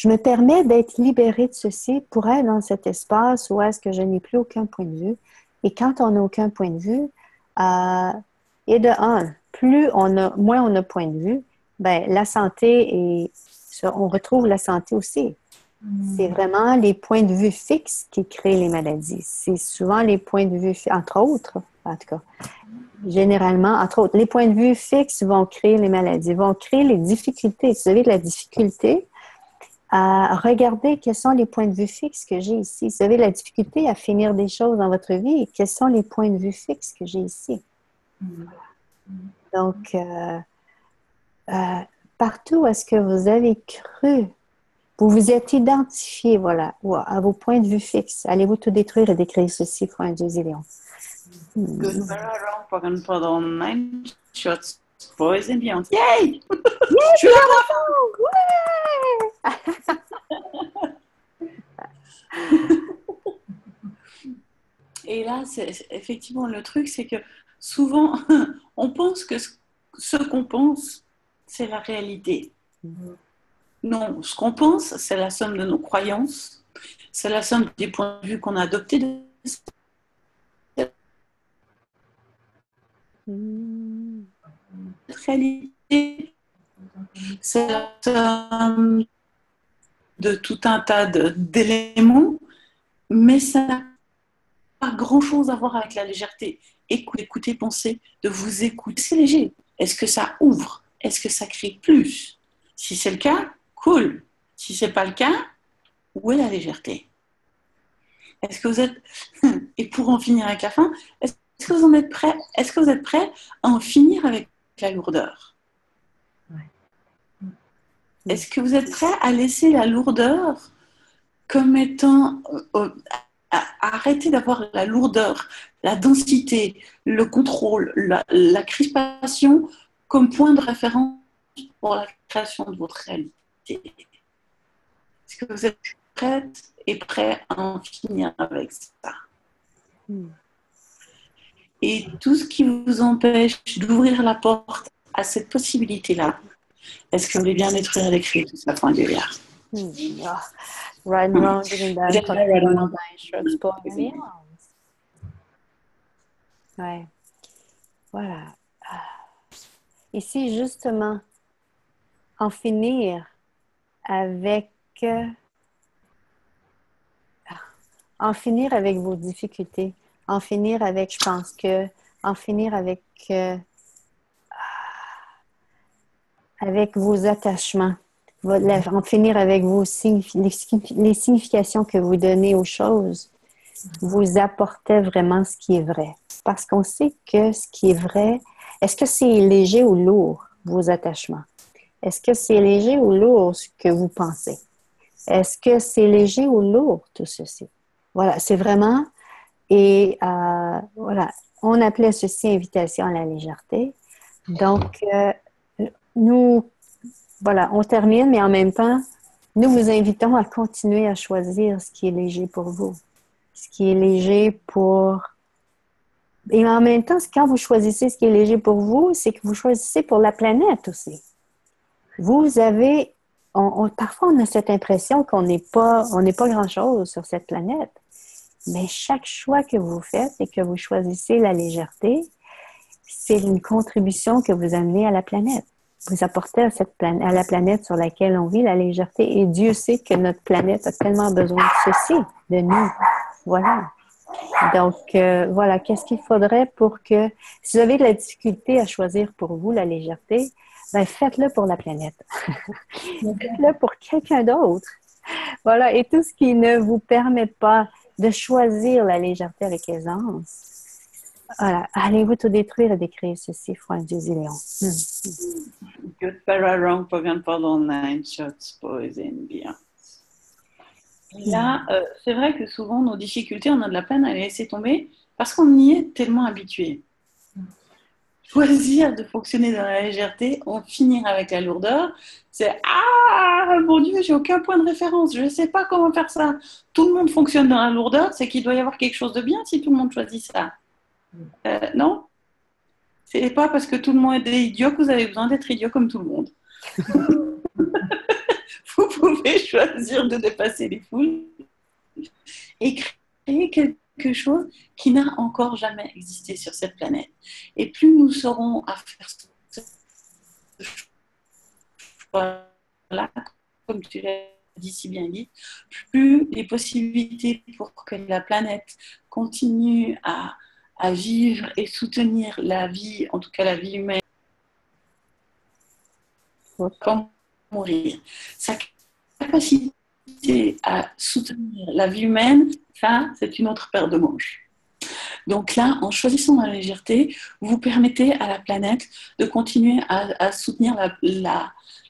me permets d'être libérée de ceci pour être dans cet espace où est-ce que je n'ai plus aucun point de vue. Et quand on n'a aucun point de vue, et de un, moins on a point de vue, ben, la santé on retrouve la santé aussi. C'est vraiment les points de vue fixes qui créent les maladies. C'est souvent les points de vue, entre autres, en tout cas, généralement, entre autres, les points de vue fixes vont créer les maladies, vont créer les difficultés. Si vous avez de la difficulté à regarder quels sont les points de vue fixes que j'ai ici. Si vous avez de la difficulté à finir des choses dans votre vie, quels sont les points de vue fixes que j'ai ici? Donc, partout où est-ce que vous avez cru, vous vous êtes identifié, voilà, à vos points de vue fixes. Allez-vous tout détruire et décrire ceci pour un Dieu zillion. Good, very wrong, puck and pot, all nine shorts, boys and beyond. Yay! Yeah, Je suis là! Et là, effectivement, le truc, c'est que souvent, on pense que ce qu'on pense, c'est la réalité. Non, ce qu'on pense, c'est la somme de nos croyances, c'est la somme des points de vue qu'on a adoptés de cette réalité. c'est la somme de tout un tas d'éléments, mais ça n'a pas grand-chose à voir avec la légèreté. Écoutez, pensez, de vous écouter. C'est léger. Est-ce que ça ouvre? Est-ce que ça crée plus? Si c'est le cas, cool. Si ce n'est pas le cas, où est la légèreté? Est-ce que vous êtes... Et pour en finir avec la fin, est-ce que vous en êtes prêts? Est-ce que vous êtes prêts à en finir avec la lourdeur? Est-ce que vous êtes prêts à laisser la lourdeur comme étant... à arrêter d'avoir la lourdeur, la densité, le contrôle, la crispation comme point de référence pour la création de votre réalité? Est-ce que vous êtes prête et prêt à en finir avec ça? Et tout ce qui vous empêche d'ouvrir la porte à cette possibilité-là, est-ce que vous voulez bien détruire l'écrit de sa fin du lien? Right and wrong, digging down, ouais. Voilà. Ici, justement, en finir avec vos difficultés, en finir avec je pense que, en finir avec vos attachements, en finir avec les significations que vous donnez aux choses, vous apportez vraiment ce qui est vrai. Parce qu'on sait que ce qui est vrai, est-ce que c'est léger ou lourd, vos attachements? Est-ce que c'est léger ou lourd ce que vous pensez? Est-ce que c'est léger ou lourd tout ceci? Voilà, c'est vraiment... Et voilà, on appelait ceci invitation à la légèreté. Donc, nous, voilà, on termine, mais en même temps, nous vous invitons à continuer à choisir ce qui est léger pour vous. Ce qui est léger pour... Et en même temps, quand vous choisissez ce qui est léger pour vous, c'est que vous choisissez pour la planète aussi. Vous avez... parfois, on a cette impression qu'on n'est pas grand-chose sur cette planète. Mais chaque choix que vous faites et que vous choisissez la légèreté, c'est une contribution que vous amenez à la planète. Vous apportez à la planète sur laquelle on vit la légèreté. Et Dieu sait que notre planète a tellement besoin de ceci, de nous. Voilà. Donc, voilà, qu'est-ce qu'il faudrait pour que... Si vous avez de la difficulté à choisir pour vous la légèreté, ben faites-le pour la planète. Faites-le pour quelqu'un d'autre. Voilà, et tout ce qui ne vous permet pas de choisir la légèreté avec aisance, voilà, allez-vous tout détruire et décrire ceci, foi en Dieu et Léon. Good para-wrong provient pas dans nine shots, poison bien. Là, c'est vrai que souvent, nos difficultés, on a de la peine à les laisser tomber parce qu'on y est tellement habitué. Choisir de fonctionner dans la légèreté, en finir avec la lourdeur, c'est « Ah, mon Dieu, j'ai aucun point de référence, je ne sais pas comment faire ça. » Tout le monde fonctionne dans la lourdeur, c'est qu'il doit y avoir quelque chose de bien si tout le monde choisit ça. Non? C'est pas parce que tout le monde est idiot que vous avez besoin d'être idiot comme tout le monde. Vous pouvez choisir de dépasser les foules et créer quelque chose qui n'a encore jamais existé sur cette planète. Et plus nous serons à faire ce choix-là, comme tu l'as dit si bien dit, plus les possibilités pour que la planète continue à vivre et soutenir la vie, en tout cas la vie humaine, comme mourir. Sa capacité à soutenir la vie humaine, ça, c'est une autre paire de manches. Donc là, en choisissant la légèreté, vous permettez à la planète de continuer à soutenir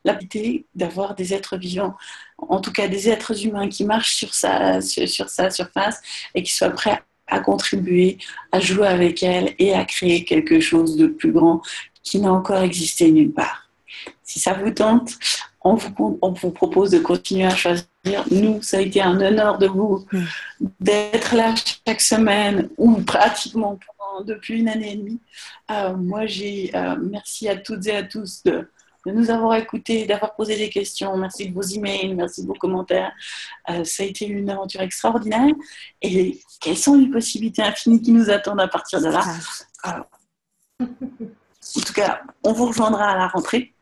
l'habilité d'avoir des êtres vivants, en tout cas des êtres humains qui marchent sur sa surface et qui soient prêts à contribuer, à jouer avec elle et à créer quelque chose de plus grand qui n'a encore existé nulle part. Si ça vous tente, on vous propose de continuer à choisir. Nous, ça a été un honneur de vous d'être là chaque semaine ou pratiquement depuis une année et demie. Moi, merci à toutes et à tous de nous avoir écoutés, d'avoir posé des questions. Merci de vos emails, merci de vos commentaires. Ça a été une aventure extraordinaire. Et quelles sont les possibilités infinies qui nous attendent à partir de là? En tout cas, on vous rejoindra à la rentrée.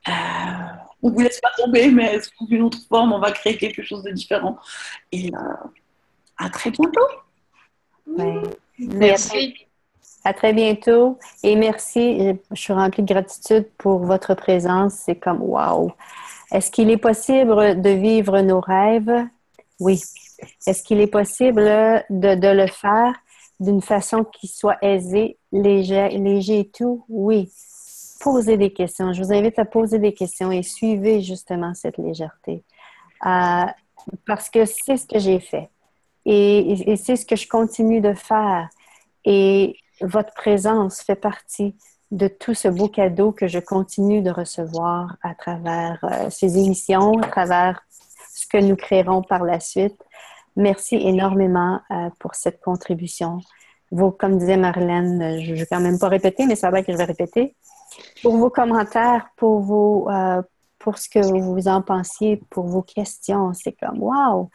On ne vous laisse pas tomber, mais sous une autre forme, on va créer quelque chose de différent. Et à très bientôt. Ouais. Merci. À très bientôt et merci. Je suis remplie de gratitude pour votre présence. C'est comme wow. Est-ce qu'il est possible de vivre nos rêves? Oui. Est-ce qu'il est possible de le faire d'une façon qui soit aisée, léger et tout? Oui. Posez des questions. Je vous invite à poser des questions et suivez justement cette légèreté. Parce que c'est ce que j'ai fait. Et c'est ce que je continue de faire. Et votre présence fait partie de tout ce beau cadeau que je continue de recevoir à travers ces émissions, à travers ce que nous créerons par la suite. Merci énormément pour cette contribution. Comme disait Marlène, je ne vais quand même pas répéter, mais ça va que je vais répéter. Pour vos commentaires, pour ce que vous en pensiez, pour vos questions, c'est comme wow!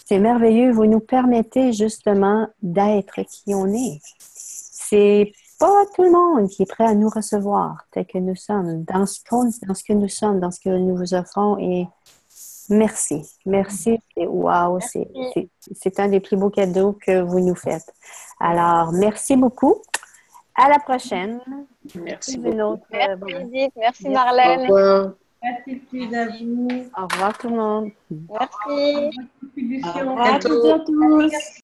C'est merveilleux. Vous nous permettez justement d'être qui on est. C'est pas tout le monde qui est prêt à nous recevoir tel que nous sommes, dans ce que nous sommes, dans ce que nous vous offrons. Et merci. Merci. Et wow, c'est un des plus beaux cadeaux que vous nous faites. Alors, merci beaucoup. À la prochaine. Merci Une autre, Merci Edith, merci Marlène. Au revoir. Gratitude à vous. Au revoir tout le monde. Merci. Contribution. Au revoir à toutes et à tous.